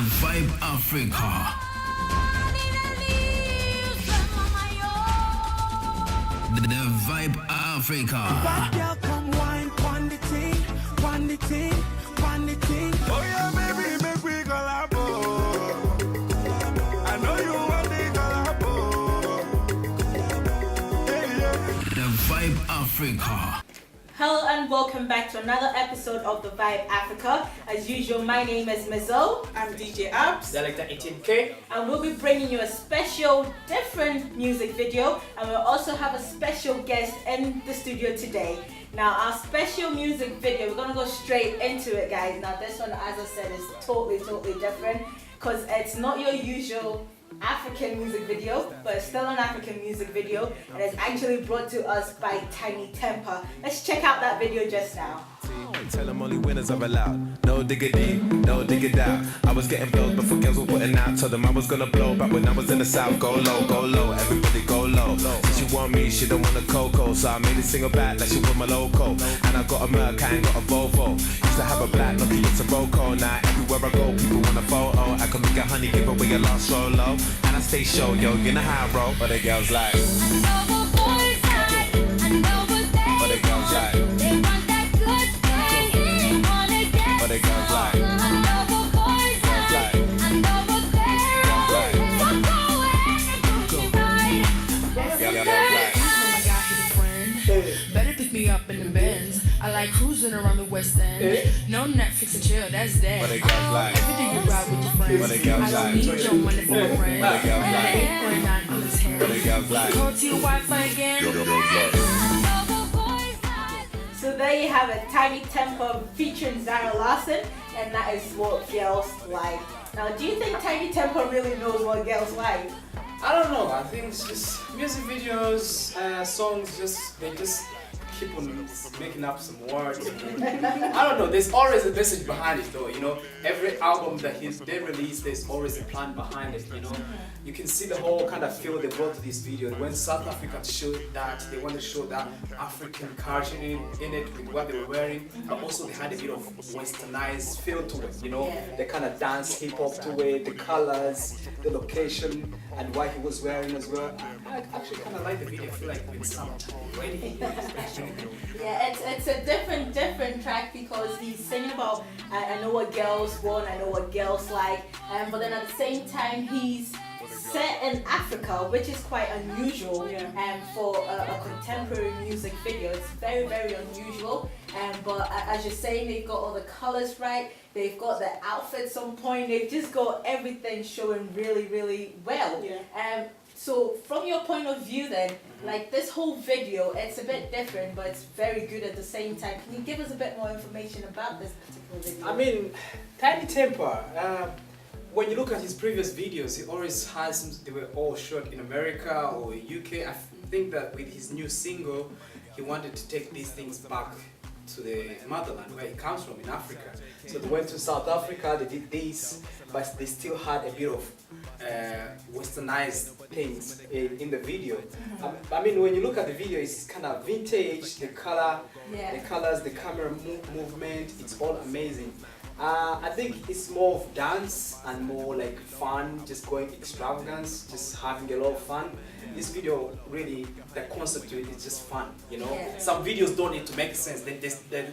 Vibe Africa. The Vibe Africa. Bad girl, come wine, pon the ting, pon the ting, pon the ting. Oh yeah, baby, make we collabo. I know you want the collabo. Yeah, yeah. The Vibe Africa. Hello and welcome back to another episode of the Vibe Africa. As usual, my name is Mizzo. I'm DJ Abs. Director 18K. And we'll be bringing you a special, different music video. And we'll also have a special guest in the studio today. Now, our special music video, we're going to go straight into it, guys. Now, this one, as I said, is totally different. Because it's not your usual African music video, but it's still an African music video, and it's actually brought to us by Tinie Tempah. Let's check out that video just now. Tell them only winners are allowed. No diggity, no diggity out. I was getting blows before girls were putting out. Told them I was gonna blow back when I was in the south. Go low, everybody go low. Since she want me, she don't want a cocoa. So I made a single back like she want my loco. And I got a Merc, I ain't got a Volvo. Used to have a black Nokia, it's a Roco. Now everywhere I go, people want a photo. I can make a honey, give away a lost solo. And I stay show, yo, you know how I roll. But the girls like, but the girls like, but the girls like, Better pick me up in the Benz. I like cruising around the West End. No Netflix and chill, that's dead. but the girls like, Every day you ride with your friends. but the girls I don't like, need your money for a friend. but the girls And like, 8.9 on his hand. but the girls like. Call to your Wi-Fi again. So there you have it, Tinie Tempah featuring Lara Larsson, and that is what girls like. Now, do you think Tinie Tempah really knows what girls like? I don't know. I think it's just music videos, songs. They just keep on making up some words. I don't know. There's always a message behind it, though. You know, every album that they release, there's always a plan behind it. You know, you can see the whole kind of feel they brought to this video. When South Africa showed that, they want to show that African culture in it with what they were wearing, but also they had a bit of westernized feel to it. You know, they kind of dance hip hop to it, the colors, the location, and what he was wearing as well. I actually kind of like the video. I feel like it's summertime already. Yeah, it's a different track because he's singing about I know what girls want, I know what girls like, but then at the same time he's set in Africa, which is quite unusual for a contemporary music video. It's very unusual, but as you're saying, they've got all the colors right, they've got the outfits on point, they've just got everything showing really well. So from your point of view then, like this whole video, it's a bit different, but it's very good at the same time. Can you give us a bit more information about this particular video? I mean, Tinie Tempah, when you look at his previous videos, he always has, they were all shot in America or UK. I think that with his new single, he wanted to take these things back to the motherland where he comes from in Africa. So they went to South Africa, they did this, but they still had a bit of westernized things in the video. I mean, when you look at the video, it's kind of vintage, the colors, the camera movement, it's all amazing. I think it's more of dance and more like fun, just going extravagance, just having a lot of fun. This video really, the concept to it is just fun, you know. Some videos don't need to make sense, they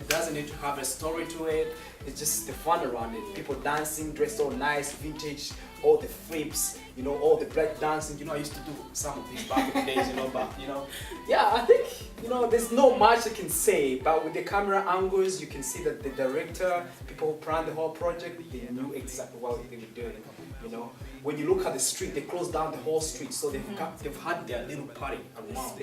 doesn't need to have a story to it. It's just the fun around it. People dancing, dressed all nice, vintage, all the flips, you know, all the break dancing. You know, I used to do some of these back in the days, you know, but you know, yeah, I think, you know, there's not much I can say, but with the camera angles, you can see that the director, people who planned the whole project, they knew exactly what they were doing, you know. When you look at the street, they closed down the whole street, so they've had their little party around.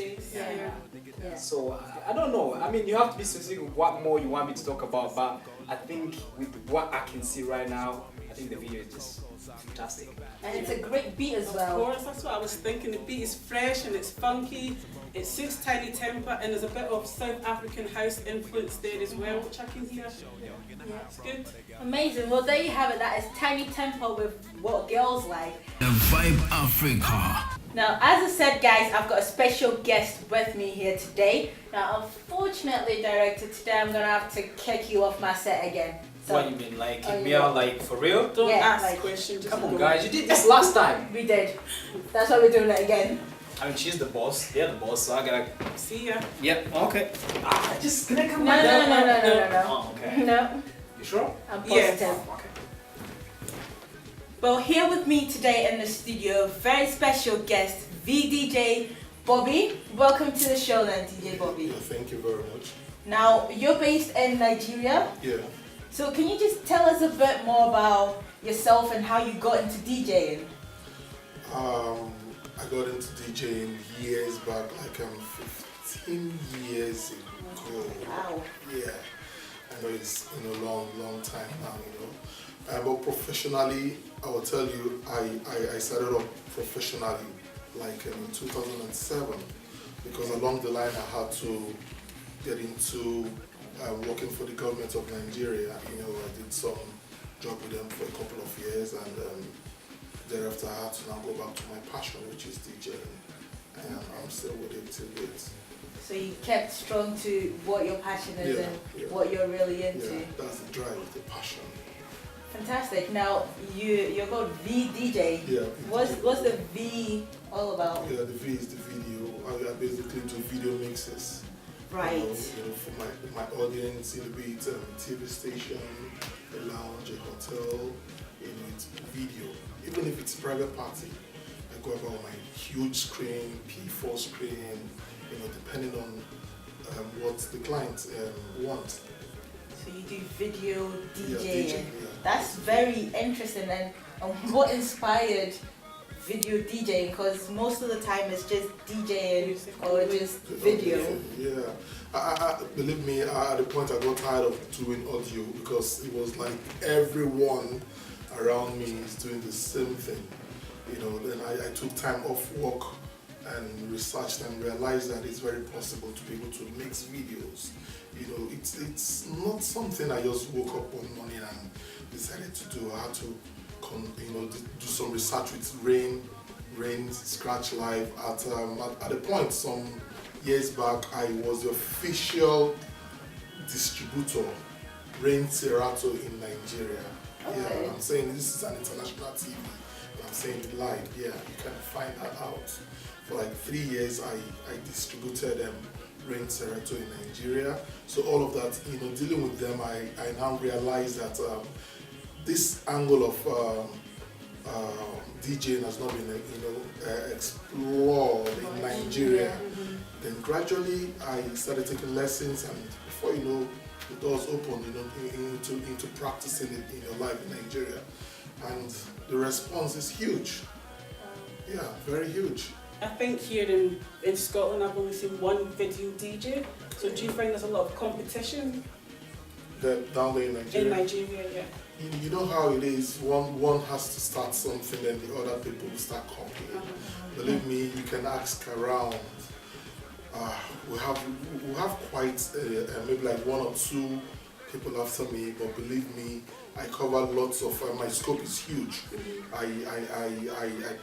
So I don't know. I mean, you have to be specific with what more you want me to talk about, but I think with what I can see right now, I think the video is just fantastic. And it's a great beat as well. Of course, that's what I was thinking. The beat is fresh and it's funky. It suits Tinie Tempah, and there's a bit of South African house influence there as well, which I can hear. Yeah, it's good. Amazing. Well, there you have it. That is Tinie Tempah with What Girls Like. The Vibe Africa. Now, as I said, guys, I've got a special guest with me here today. Now, unfortunately, director, today I'm going to have to kick you off my set again. So, what you mean? Like, oh, me yeah. out, like, for real? Don't Yeah, ask like- questions. Just Come on, go. guys, you did this last time. we did. That's why we're doing it again. I mean, she's the boss. They're the boss, so I gotta. See ya. Yep. Okay. Just can I come No, back no, down? no, no, no, no, no. Oh, okay. No, You sure? I'm Yes. positive. Okay. Well, here with me today in the studio, very special guest, VDJ Bobbi. Welcome to the show then, DJ Bobbi. Yeah, thank you very much. Now, you're based in Nigeria, Yeah. so can you just tell us a bit more about yourself and how you got into DJing? I got into DJing years back, like 15 years ago. Wow. Yeah. I know it's a long time now, you know. But professionally, I will tell you, I started off professionally like in 2007 because along the line I had to get into working for the government of Nigeria. You know, I did some job with them for a couple of years, and thereafter I had to now go back to my passion, which is DJing, and I'm still with it till date. So you kept strong to what your passion is and what you're really into. Yeah, that's the drive, the passion. Fantastic. Now you're called VDJ. Yeah. What's the V all about? Yeah, the V is the video. I basically do video mixes. Right. You know, for my audience, it'll be TV station, a lounge, a hotel, you know, it's video. Even if it's a private party, I go about my huge screen, P4 screen, you know, depending on what the client wants. So you do video DJing. Yeah, DJing, yeah. That's very interesting. And what inspired video DJing? Because most of the time it's just DJing or just video. Yeah. I believe me, at the point I got tired of doing audio because it was like everyone around me is doing the same thing. You know, then I took time off work and researched and realized that it's very possible to be able to mix videos. You know, it's not something I just woke up one morning and decided to do. I had to, do some research with Rain Scratch Live. At a point some years back, I was the official distributor, Rain Serato in Nigeria. Okay. Yeah, I'm saying this is an international TV. I'm saying it live. Yeah, you can find that out. For like 3 years, I distributed Rain Serato in Nigeria. So all of that, you know, dealing with them, I now realize that this angle of DJing has not been, explored in Nigeria. Then gradually, I started taking lessons, and before you know, the doors opened, into practicing it in your life in Nigeria, and the response is huge. Yeah, very huge. I think here in Scotland I've only seen one video DJ. So do you find there's a lot of competition Down there in Nigeria? in Nigeria? Yeah. You know how it is. One has to start something, then the other people will start copying. Believe me, you can ask around. We have quite maybe like 1 or 2 people after me, but believe me, I cover lots of. My scope is huge. I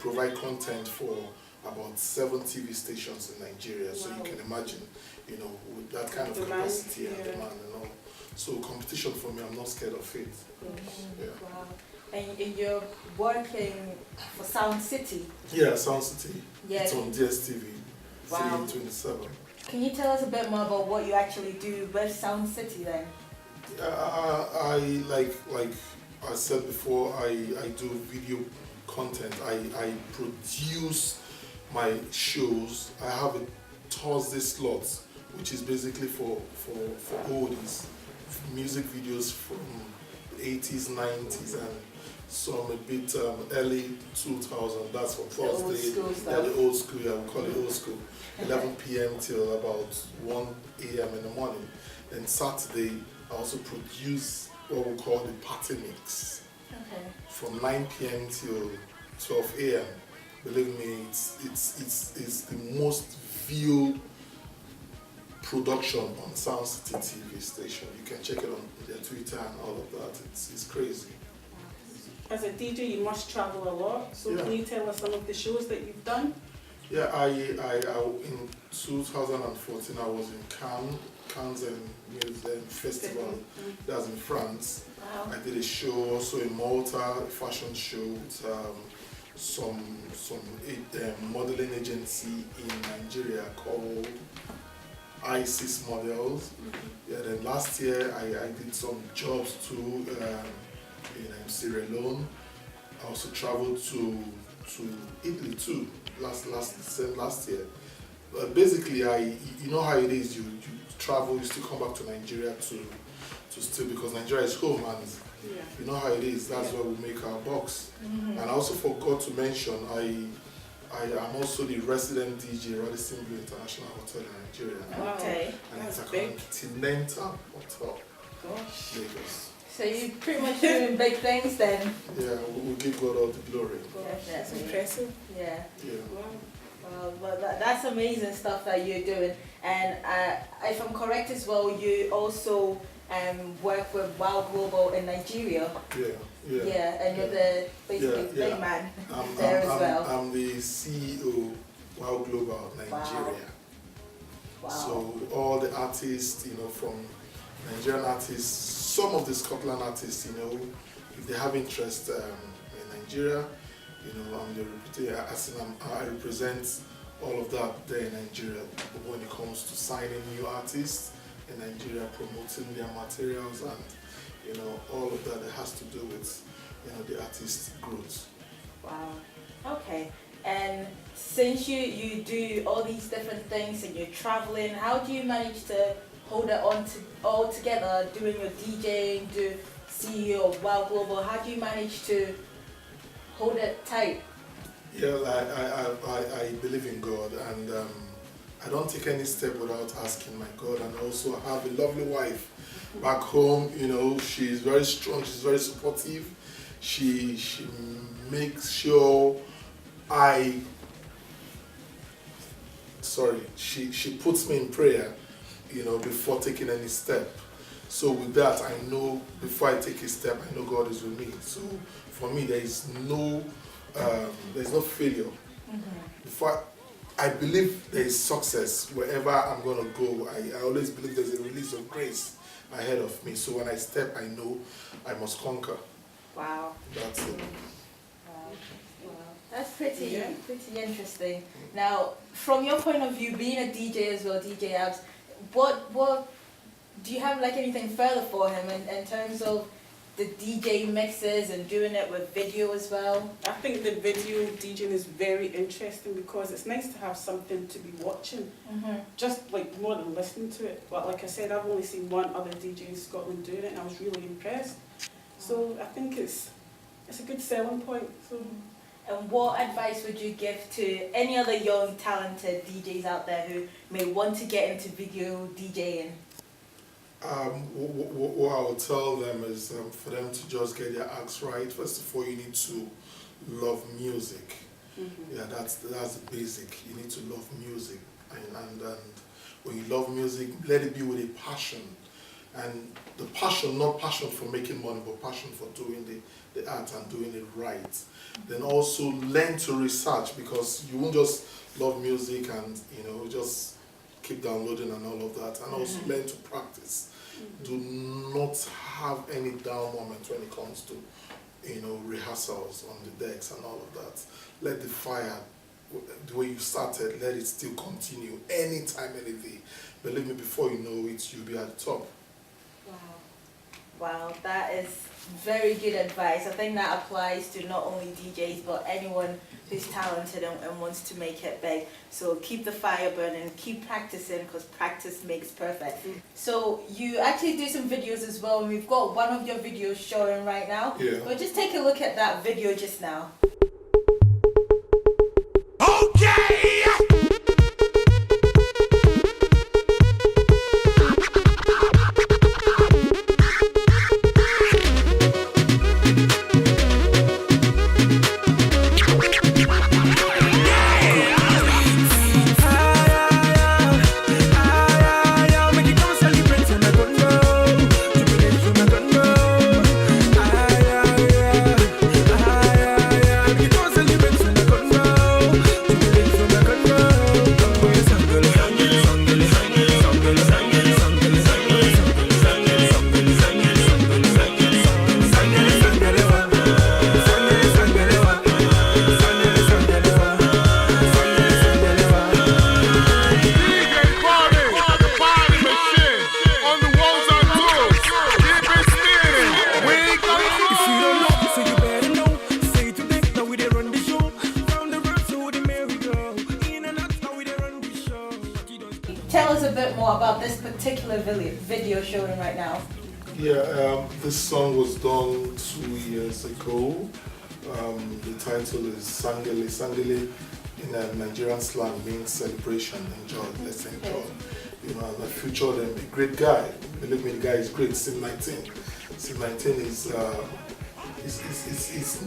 provide content for about 7 TV stations in Nigeria, so you can imagine, with that kind of Demand, capacity and yeah. demand and all. So competition for me, I'm not scared of it. Yeah. Wow. And you're working for Sound City. Yeah, Sound City. Yeah. It's on DSTV. Wow. 27. Can you tell us a bit more about what you actually do with Sound City then? I like I said before, I do video content. I produce my shows. I have a Thursday slot, which is basically for oldies, music videos from the 80s, 90s, and some a bit early 2000. That's for Thursday. Old school Yeah, stuff. the old school. Yeah, we call it old school. 11 p.m. till about 1 a.m. in the morning. Then Saturday, I also produce what we call the party mix. Okay. From 9 p.m. till 12 a.m. Believe me, it's the most viewed production on Sound City TV station. You can check it on their Twitter and all of that. It's crazy. As a DJ, you must travel a lot. So Yeah. can you tell us some of the shows that you've done? Yeah, in 2014 I was in Cannes Music Festival. That's in France. Wow. I did a show also in Malta, a fashion show with some modeling agency in Nigeria called ISIS Models. Yeah, then last year I did some jobs too in Sierra Leone. I also traveled to Italy too last year. Basically, you know how it is. You travel, you still come back to Nigeria to still, because Nigeria is home, and you know how it is. That's where we make our bucks. And I also forgot to mention I am also the resident DJ at Radisson Blu International Hotel in Nigeria. Okay. And it's a Continental Hotel, Lagos. So you pretty much doing big things then. Yeah, we'll give God all the glory. That's impressive. Yeah. Wow. Well, that's amazing stuff that you're doing. And if I'm correct as well, you also work with Wow Global in Nigeria. Yeah, and you're the basically big man there as well. I'm the CEO Wow Global Nigeria. Wow. So all the artists, from Nigerian artists, some of the Scotland artists, if they have interest in Nigeria, I represent all of that there in Nigeria when it comes to signing new artists in Nigeria, promoting their materials, and all of that has to do with the artist's growth. Wow. Okay. And since you do all these different things and you're traveling, how do you manage to hold it all together, doing your DJing, do CEO of Wow Global? How do you manage to hold it tight? Yeah, I believe in God, and I don't take any step without asking my God. And also I have a lovely wife back home. She's very strong, she's very supportive. She makes sure she puts me in prayer, before taking any step. So with that, I know before I take a step, I know God is with me. So for me, there's no failure. Before I believe there is success wherever I'm gonna go. I always believe there's a release of grace ahead of me. So when I step, I know I must conquer. Wow. That's it. Wow. That's pretty interesting. Now, from your point of view, being a DJ as well, DJ Abs, what do you have anything further for him in terms of the DJ mixes and doing it with video as well? I think the video DJing is very interesting because it's nice to have something to be watching, just more than listening to it. But like I said, I've only seen one other DJ in Scotland doing it, and I was really impressed. So I think it's a good selling point. So. And what advice would you give to any other young, talented DJs out there who may want to get into video DJing? What I would tell them is for them to just get their acts right. First of all, you need to love music. Yeah, that's the basic. You need to love music, and when you love music, let it be with a passion. And the passion, not passion for making money, but passion for doing the art and doing it right. Then also learn to research, because you won't just love music and just keep downloading and all of that. And also learn to practice. Do not have any down moment when it comes to rehearsals on the decks and all of that. Let the fire, the way you started, let it still continue anytime, any day. Believe me, before you know it, you'll be at the top. Wow, that is very good advice. I think that applies to not only DJs but anyone who's talented and wants to make it big. So keep the fire burning, keep practicing, because practice makes perfect. So you actually do some videos as well, and we've got one of your videos showing right now. Yeah. But just take a look at that video just now. us a bit more about this particular video showing right now? Yeah, this song was done 2 years ago. The title is Sangele. Sangele in a Nigerian slang means celebration, enjoy, let's enjoy. You know, and I featured a great guy. Believe me, the guy is great. Sim 19. Sim 19 is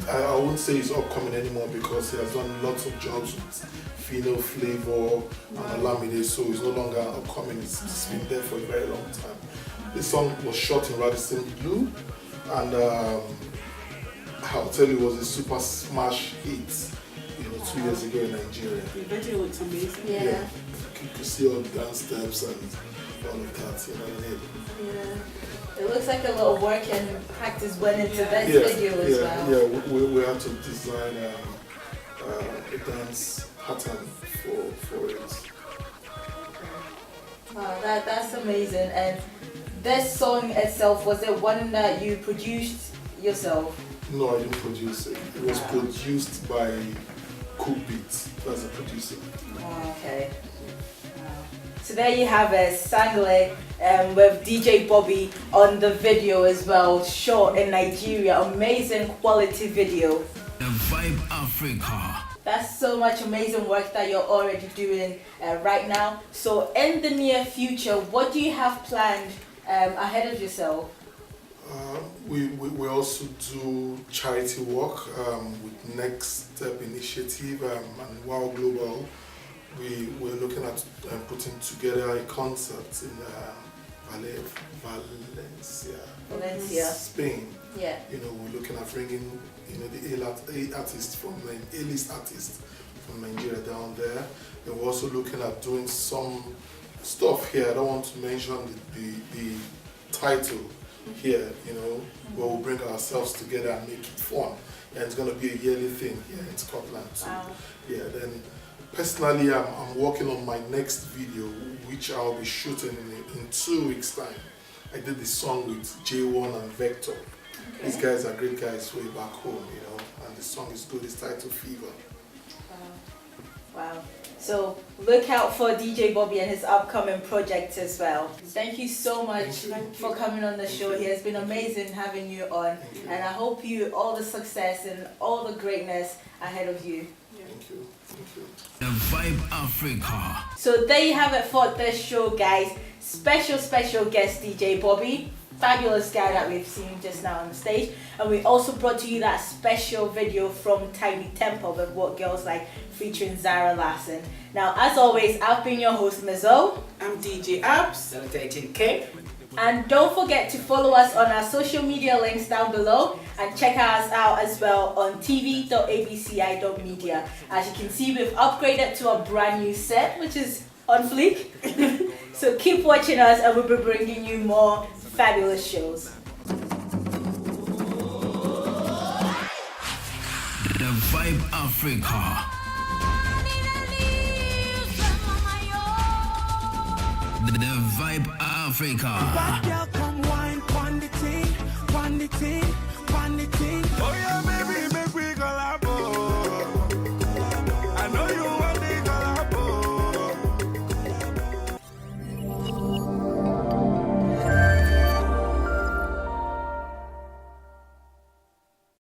I wouldn't say he's upcoming anymore because he has done lots of jobs with female flavor and Olamide, so he's no longer upcoming. It's been there for a very long time. This song was shot in Radisson Blue, and I'll tell you, it was a super smash hit, 2 years ago in Nigeria. The video looks amazing. Yeah. You could see all the dance steps and all of that, you know what I mean? Yeah. It looks like a lot of work and practice went into this video as well. Yeah, we had to design a dance pattern for it. Wow, that's amazing. And this song itself, was it one that you produced yourself? No, I didn't produce it. It was produced by Cool Beats. That's the producer. Oh, okay. So there you have it, Sangele with DJ Bobbi on the video as well, shot in Nigeria. Amazing quality video. The Vibe Africa. That's so much amazing work that you're already doing right now. So in the near future, what do you have planned ahead of yourself? We also do charity work with Next Step Initiative and Wow Global. We're looking at putting together a concert in Valencia, Spain. Yeah. We're looking at bringing the A-list artists from Nigeria down there. And we're also looking at doing some stuff here. I don't want to mention the title here, where we'll bring ourselves together and make it fun. And it's going to be a yearly thing here in Scotland too. Wow. Yeah, then personally I'm working on my next video, which I'll be shooting in 2 weeks' time. I did this song with J1 and Vector. Okay. These guys are great guys way back home, and the song is good. It's titled Fever. Wow. So look out for DJ Bobbi and his upcoming projects as well. Thank you so much for coming on the show here. It's been amazing having you on, and I hope you all the success and all the greatness ahead of you. Thank you. Thank you. The Vibe Africa. So there you have it for this show, guys. Special guest DJ Bobbi. Fabulous guy that we've seen just now on the stage. And we also brought to you that special video from Tinie Tempah with What Girls Like featuring Lara Larsson. Now, as always, I've been your host, Mizzo. I'm DJ Abs. Selector 18K. And don't forget to follow us on our social media links down below and check us out as well on tv.abci.media. As you can see, we've upgraded to a brand new set, which is on fleek. So keep watching us and we'll be bringing you more fabulous shows. The Vibe Africa. The Vibe Africa. Bad girl, come wine, pon the ting, pon the ting, pon the ting. Oh yeah, baby,